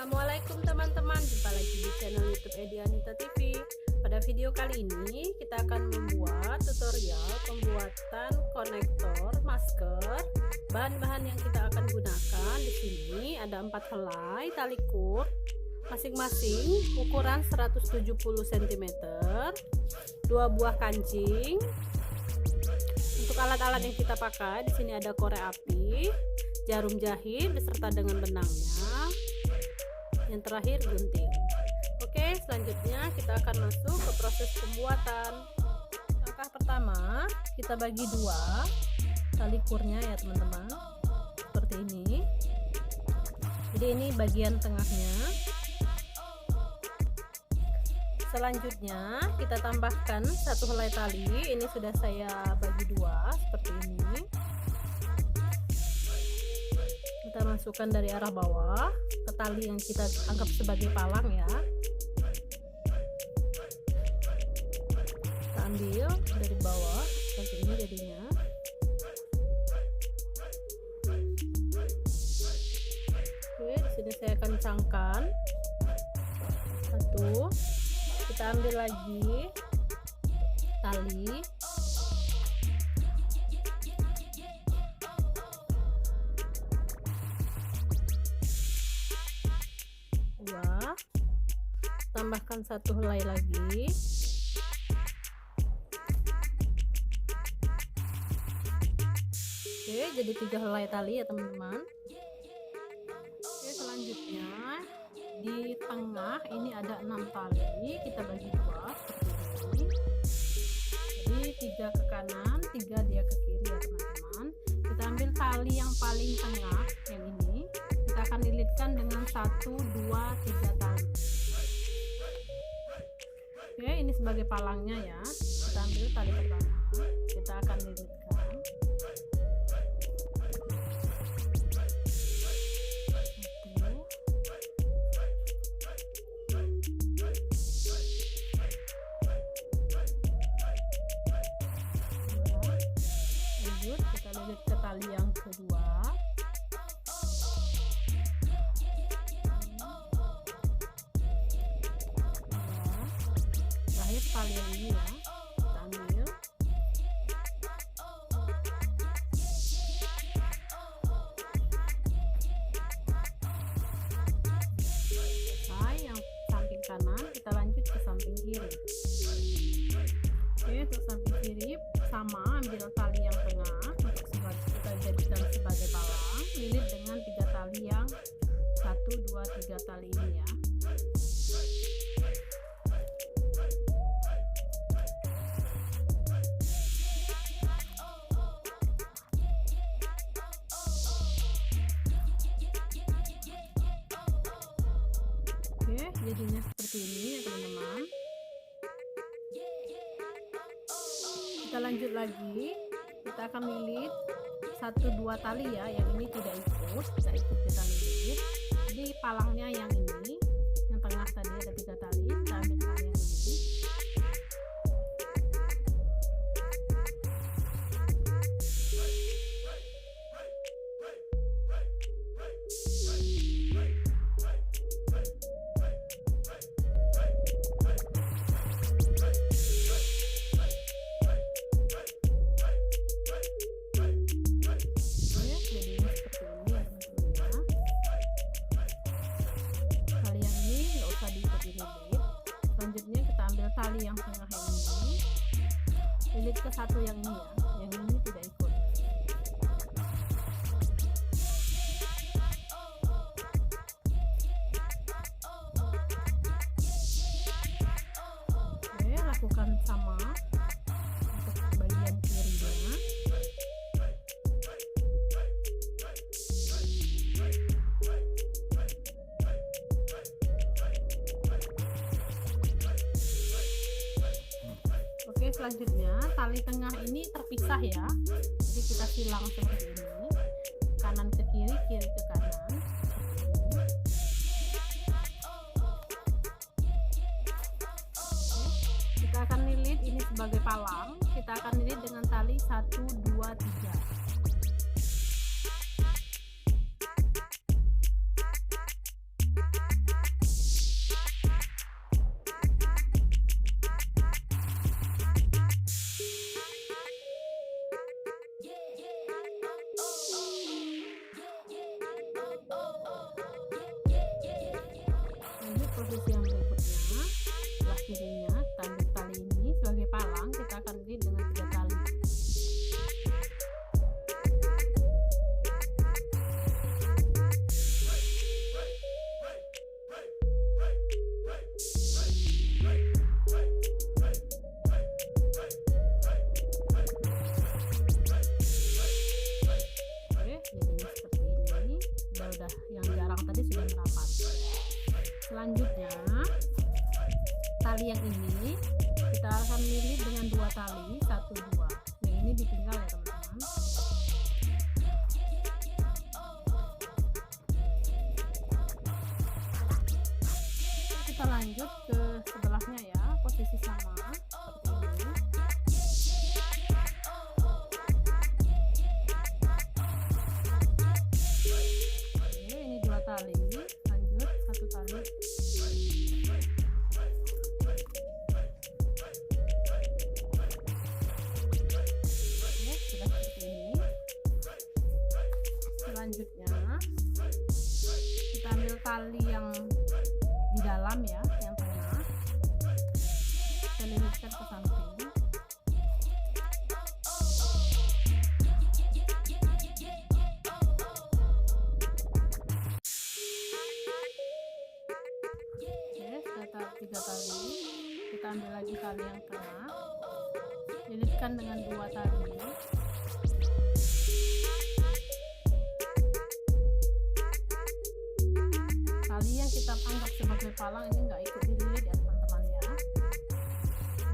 Assalamualaikum teman-teman, jumpa lagi di channel YouTube Edianita TV. Pada video kali ini kita akan membuat tutorial pembuatan konektor masker. Bahan-bahan yang kita akan gunakan di sini ada 4 helai tali kur, masing-masing ukuran 170 cm, 2 buah kancing. Untuk alat-alat yang kita pakai di sini ada korek api, jarum jahit beserta dengan benangnya. Yang terakhir gunting. Oke, selanjutnya kita akan masuk ke proses pembuatan. Langkah pertama, kita bagi 2 tali kurnya ya teman-teman, seperti ini. Jadi ini bagian tengahnya. Selanjutnya kita tambahkan 1 helai tali. Ini sudah saya bagi 2 seperti ini. Kita masukkan dari arah bawah ke tali yang kita anggap sebagai palang ya. Kita ambil dari bawah seperti ini jadinya. Oke, di sini saya kencangkan. 1. Kita ambil lagi tali. Tambahkan 1 helai lagi. Oke, jadi 3 helai tali ya teman-teman. Oke, selanjutnya di tengah ini ada 6 tali, kita bagi 2 seperti ini. Jadi 3 ke kanan, 3 dia ke kiri ya teman-teman. Kita ambil tali yang paling tengah yang ini, kita akan lilitkan dengan 1, 2, 3 tali. Oke, ini sebagai palangnya ya. Kita ambil tali pertama, kita akan lilitkan. Lanjut, kita lilit ke tali yang kedua. Tali yang ini ya, kita ambil. Nah, yang samping kanan kita lanjut ke samping kiri. Oke, untuk samping kiri sama, ambil tali yang tengah untuk kita jadikan sebagai palang, lilit dengan 3 tali yang 1, 2, 3 tali ini ya. Jadinya seperti ini ya teman-teman. Kita lanjut lagi, kita akan lilit 1, 2 tali ya, yang ini tidak ikut, kita lilit. Jadi palangnya yang ini, yang tengah tadi ada 3 tali, kita ambil tali yang ini. Selanjutnya kita ambil tali yang tengah yang ini, lilit ke 1 yang ini ya, yang ini tidak ikut. Oke, lakukan sama untuk bagian kirinya. Oke, selanjutnya tali tengah ini terpisah ya, jadi kita silang seperti ini, kanan ke kiri, kiri ke kanan. Oke, kita akan lilit ini sebagai palang, kita akan lilit dengan tali 1, 2, 3. posisi yang berikutnya, sebelah kirinya kita ambil tali ini sebagai palang, kita akan lilit dengan 3 tali. Udah yang jarang tadi sudah merapat. Selanjutnya tali yang ini kita akan lilit dengan 2 tali, 1 2. Yang ini ditinggal ya teman-teman. Kita lanjut ke sebelahnya ya, posisi sama seperti ini. Tali, lanjut 1 tali. Oke, sudah seperti ini. Selanjutnya kita ambil tali yang di dalam ya, yang tengah, kita lilitkan ke samping. Tiga tali, kita ambil lagi tali yang tengah, lilitkan dengan 2 tali. Tali yang kita anggap sebagai palang ini nggak ikut dililit ya teman-teman ya.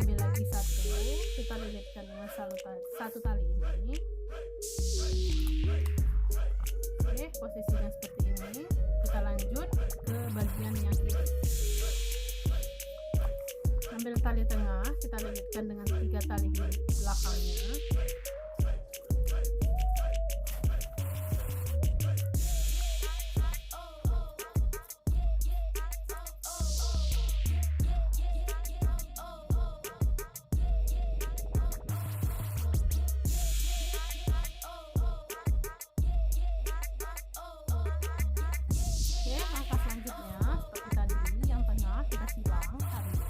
Ambil lagi 1, kita lilitkan dengan 1 tali ini. Oke, posisinya seperti ini. Kita lanjut ke bagian yang kiri. Ambil tali tengah, kita lilitkan dengan 3 tali di belakangnya. Oke, langkah selanjutnya seperti tadi, yang tengah kita silang talinya.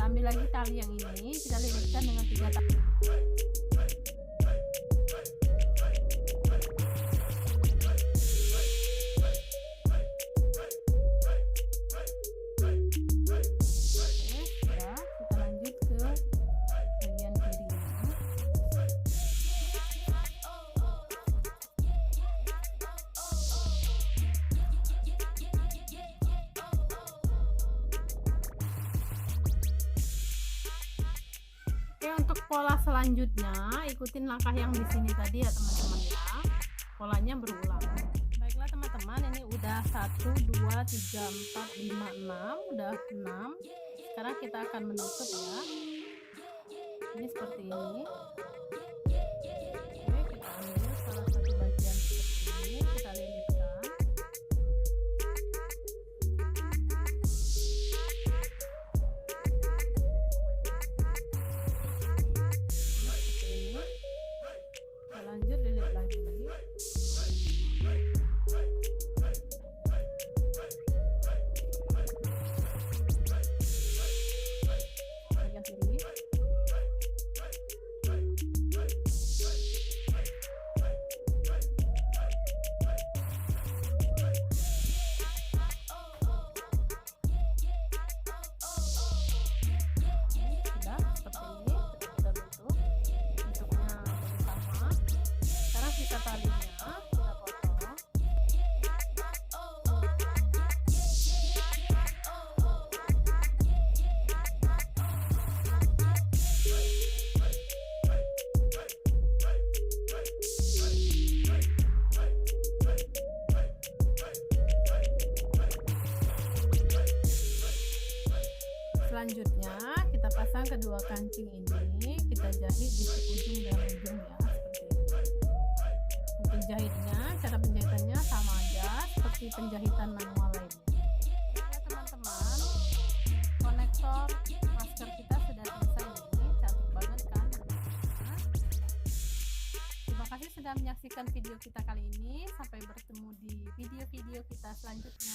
Ambil lagi tali yang ini, kita lilitkan dengan 3 tali. Oke, sudah, kita lanjut ke bagian kirinya. Oke, untuk pola selanjutnya ikutin langkah yang di sini tadi ya teman-teman ya. Polanya berulang. Baiklah teman-teman, ini udah 1 2 3 4 5 6, udah 6. Sekarang kita akan menutup ya. Ini seperti ini. Oke, kita ambil salah satu bagian seperti ini, kita lilitkan. Lanjut lilit lagi. Bagian kiri. Sudah seperti ini, sudah tutup. Bentuknya sama. Kita talinya kita potong. Selanjutnya kita pasang kedua kancing ini, kita jahit di ujung dan ujung ya, seperti ini. Untuk jahitnya, cara penjahitannya sama aja seperti penjahitan manual lainnya. Ya teman-teman, konektor masker kita sudah selesai nih, cantik banget kan? Terima kasih sudah menyaksikan video kita kali ini. Sampai bertemu di video-video kita selanjutnya.